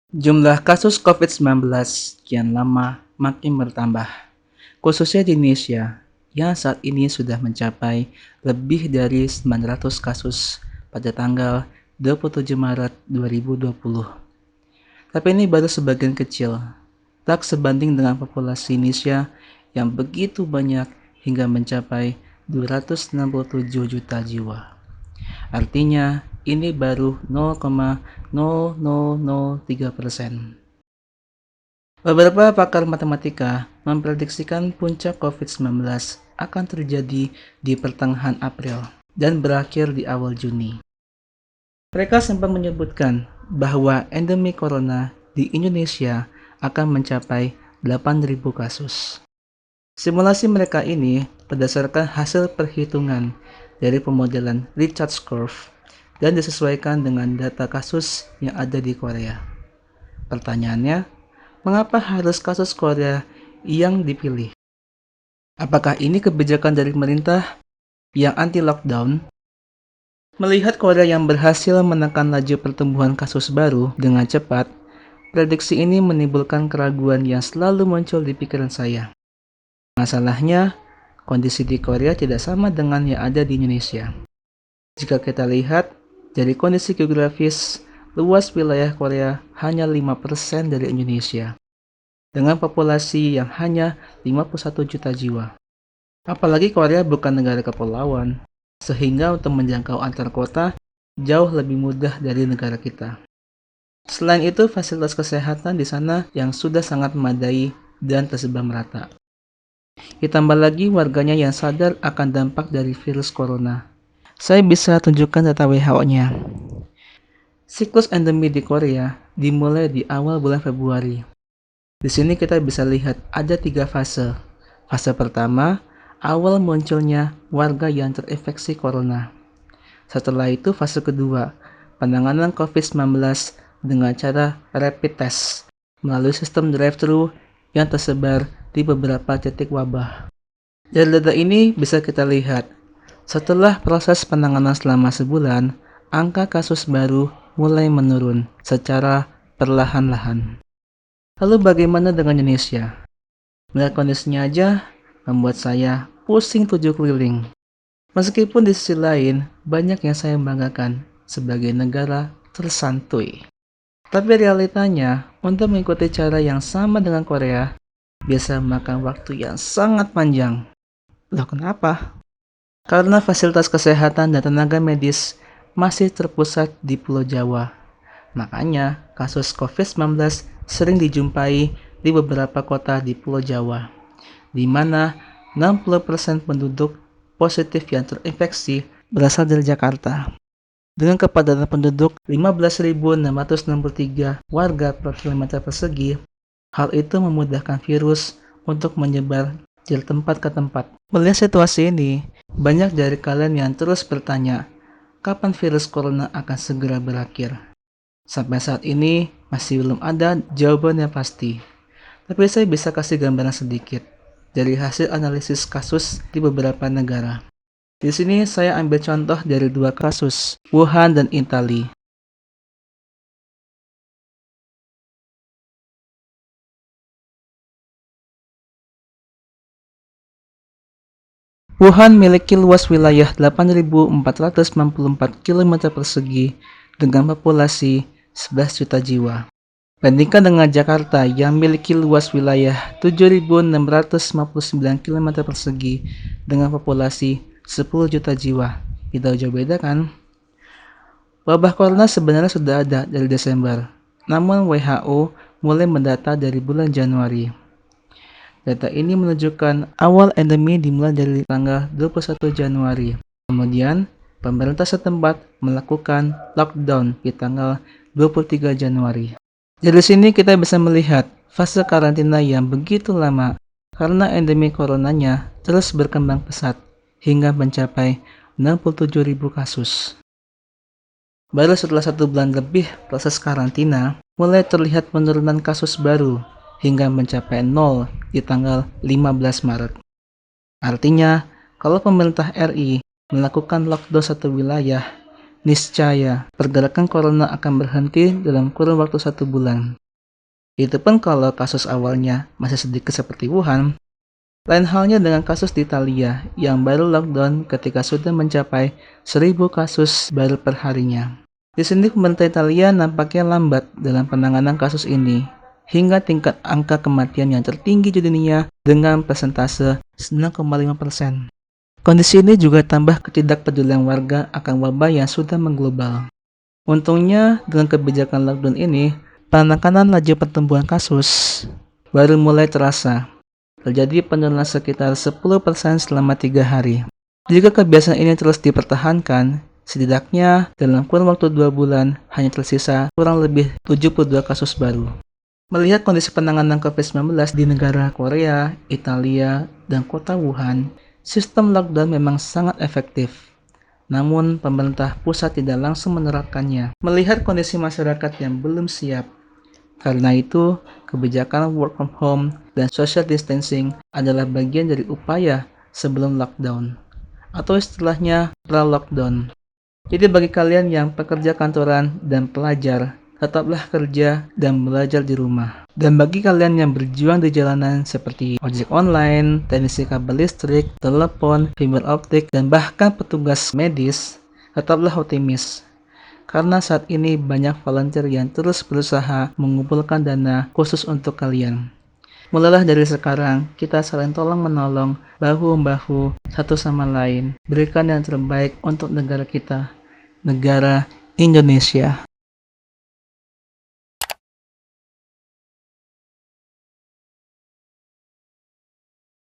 Jumlah kasus COVID-19 kian lama makin bertambah, khususnya di Indonesia yang saat ini sudah mencapai lebih dari 900 kasus pada tanggal 27 Maret 2020. Tapi ini baru sebagian kecil, tak sebanding dengan populasi Indonesia yang begitu banyak hingga mencapai 267 juta jiwa. Artinya, ini baru 0,0003%. Beberapa pakar matematika memprediksikan puncak COVID-19 akan terjadi di pertengahan April dan berakhir di awal Juni. Mereka sempat menyebutkan bahwa endemi corona di Indonesia akan mencapai 8.000 kasus. Simulasi mereka ini berdasarkan hasil perhitungan dari pemodelan Richards Curve dan disesuaikan dengan data kasus yang ada di Korea. Pertanyaannya, mengapa harus kasus Korea yang dipilih? Apakah ini kebijakan dari pemerintah yang anti-lockdown? Melihat Korea yang berhasil menekan laju pertumbuhan kasus baru dengan cepat, prediksi ini menimbulkan keraguan yang selalu muncul di pikiran saya. Masalahnya, kondisi di Korea tidak sama dengan yang ada di Indonesia. Jika kita lihat, dari kondisi geografis, luas wilayah Korea hanya 5% dari Indonesia, dengan populasi yang hanya 51 juta jiwa. Apalagi Korea bukan negara kepulauan, sehingga untuk menjangkau antar kota jauh lebih mudah dari negara kita. Selain itu, fasilitas kesehatan di sana yang sudah sangat memadai dan tersebar merata. Ditambah lagi warganya yang sadar akan dampak dari virus corona. Saya bisa tunjukkan data WHO-nya. Siklus endemi di Korea dimulai di awal bulan Februari. Di sini kita bisa lihat ada 3 fase. Fase pertama, awal munculnya warga yang terinfeksi corona. Setelah itu fase kedua, penanganan COVID-19 dengan cara rapid test melalui sistem drive-thru yang tersebar di beberapa titik wabah. Dari data ini bisa kita lihat, setelah proses penanganan selama sebulan, angka kasus baru mulai menurun secara perlahan-lahan. Lalu bagaimana dengan Indonesia? Melihat kondisinya aja membuat saya pusing 7 keliling. Meskipun di sisi lain, banyak yang saya banggakan sebagai negara tersantuy. Tapi realitanya, untuk mengikuti cara yang sama dengan Korea, biasa memakan waktu yang sangat panjang. Loh kenapa? Karena fasilitas kesehatan dan tenaga medis masih terpusat di Pulau Jawa. Makanya, kasus COVID-19 sering dijumpai di beberapa kota di Pulau Jawa, di mana 60% penduduk positif yang terinfeksi berasal dari Jakarta. Dengan kepadatan penduduk 15.663 warga per kilometer persegi, hal itu memudahkan virus untuk menyebar dari tempat ke tempat. Melihat situasi ini, banyak dari kalian yang terus bertanya, kapan virus corona akan segera berakhir? Sampai saat ini, masih belum ada jawaban yang pasti. Tapi saya bisa kasih gambaran sedikit dari hasil analisis kasus di beberapa negara. Di sini saya ambil contoh dari 2 kasus, Wuhan dan Italia. Wuhan memiliki luas wilayah 8.494 km persegi dengan populasi 11 juta jiwa. Bandingkan dengan Jakarta yang memiliki luas wilayah 7.659 km persegi dengan populasi 10 juta jiwa. Tidak jauh beda kan? Wabah corona sebenarnya sudah ada dari Desember, namun WHO mulai mendata dari bulan Januari. Data ini menunjukkan awal endemi dimulai dari tanggal 21 Januari. Kemudian, pemerintah setempat melakukan lockdown di tanggal 23 Januari. Dari sini kita bisa melihat fase karantina yang begitu lama karena endemi coronanya terus berkembang pesat hingga mencapai 67.000 kasus. Baru setelah 1 bulan lebih proses karantina, mulai terlihat penurunan kasus baru hingga mencapai 0 di tanggal 15 Maret. Artinya, kalau pemerintah RI melakukan lockdown satu wilayah, niscaya pergerakan corona akan berhenti dalam kurun waktu 1 bulan. Itu pun kalau kasus awalnya masih sedikit seperti Wuhan. Lain halnya dengan kasus di Italia yang baru lockdown ketika sudah mencapai 1.000 kasus baru per harinya. Di sini pemerintah Italia nampaknya lambat dalam penanganan kasus ini, hingga tingkat angka kematian yang tertinggi di dunia dengan persentase 9,5%. Kondisi ini juga tambah ketidakpedulian warga akan wabah yang sudah mengglobal. Untungnya, dengan kebijakan lockdown ini, penekanan laju pertumbuhan kasus baru mulai terasa. Terjadi penurunan sekitar 10% selama 3 hari. Jika kebiasaan ini terus dipertahankan, setidaknya dalam kurun waktu 2 bulan hanya tersisa kurang lebih 72 kasus baru. Melihat kondisi penanganan COVID-19 di negara Korea, Italia, dan kota Wuhan, sistem lockdown memang sangat efektif. Namun, pemerintah pusat tidak langsung menerapkannya. Melihat kondisi masyarakat yang belum siap, karena itu, kebijakan work from home dan social distancing adalah bagian dari upaya sebelum lockdown, atau istilahnya pra-lockdown. Jadi bagi kalian yang pekerja kantoran dan pelajar, tetaplah kerja dan belajar di rumah. Dan bagi kalian yang berjuang di jalanan seperti ojek online, teknisi kabel listrik, telepon, fiber optik, dan bahkan petugas medis, tetaplah optimis. Karena saat ini banyak volunteer yang terus berusaha mengumpulkan dana khusus untuk kalian. Mulailah dari sekarang, kita saling tolong-menolong, bahu-membahu, satu sama lain. Berikan yang terbaik untuk negara kita, negara Indonesia.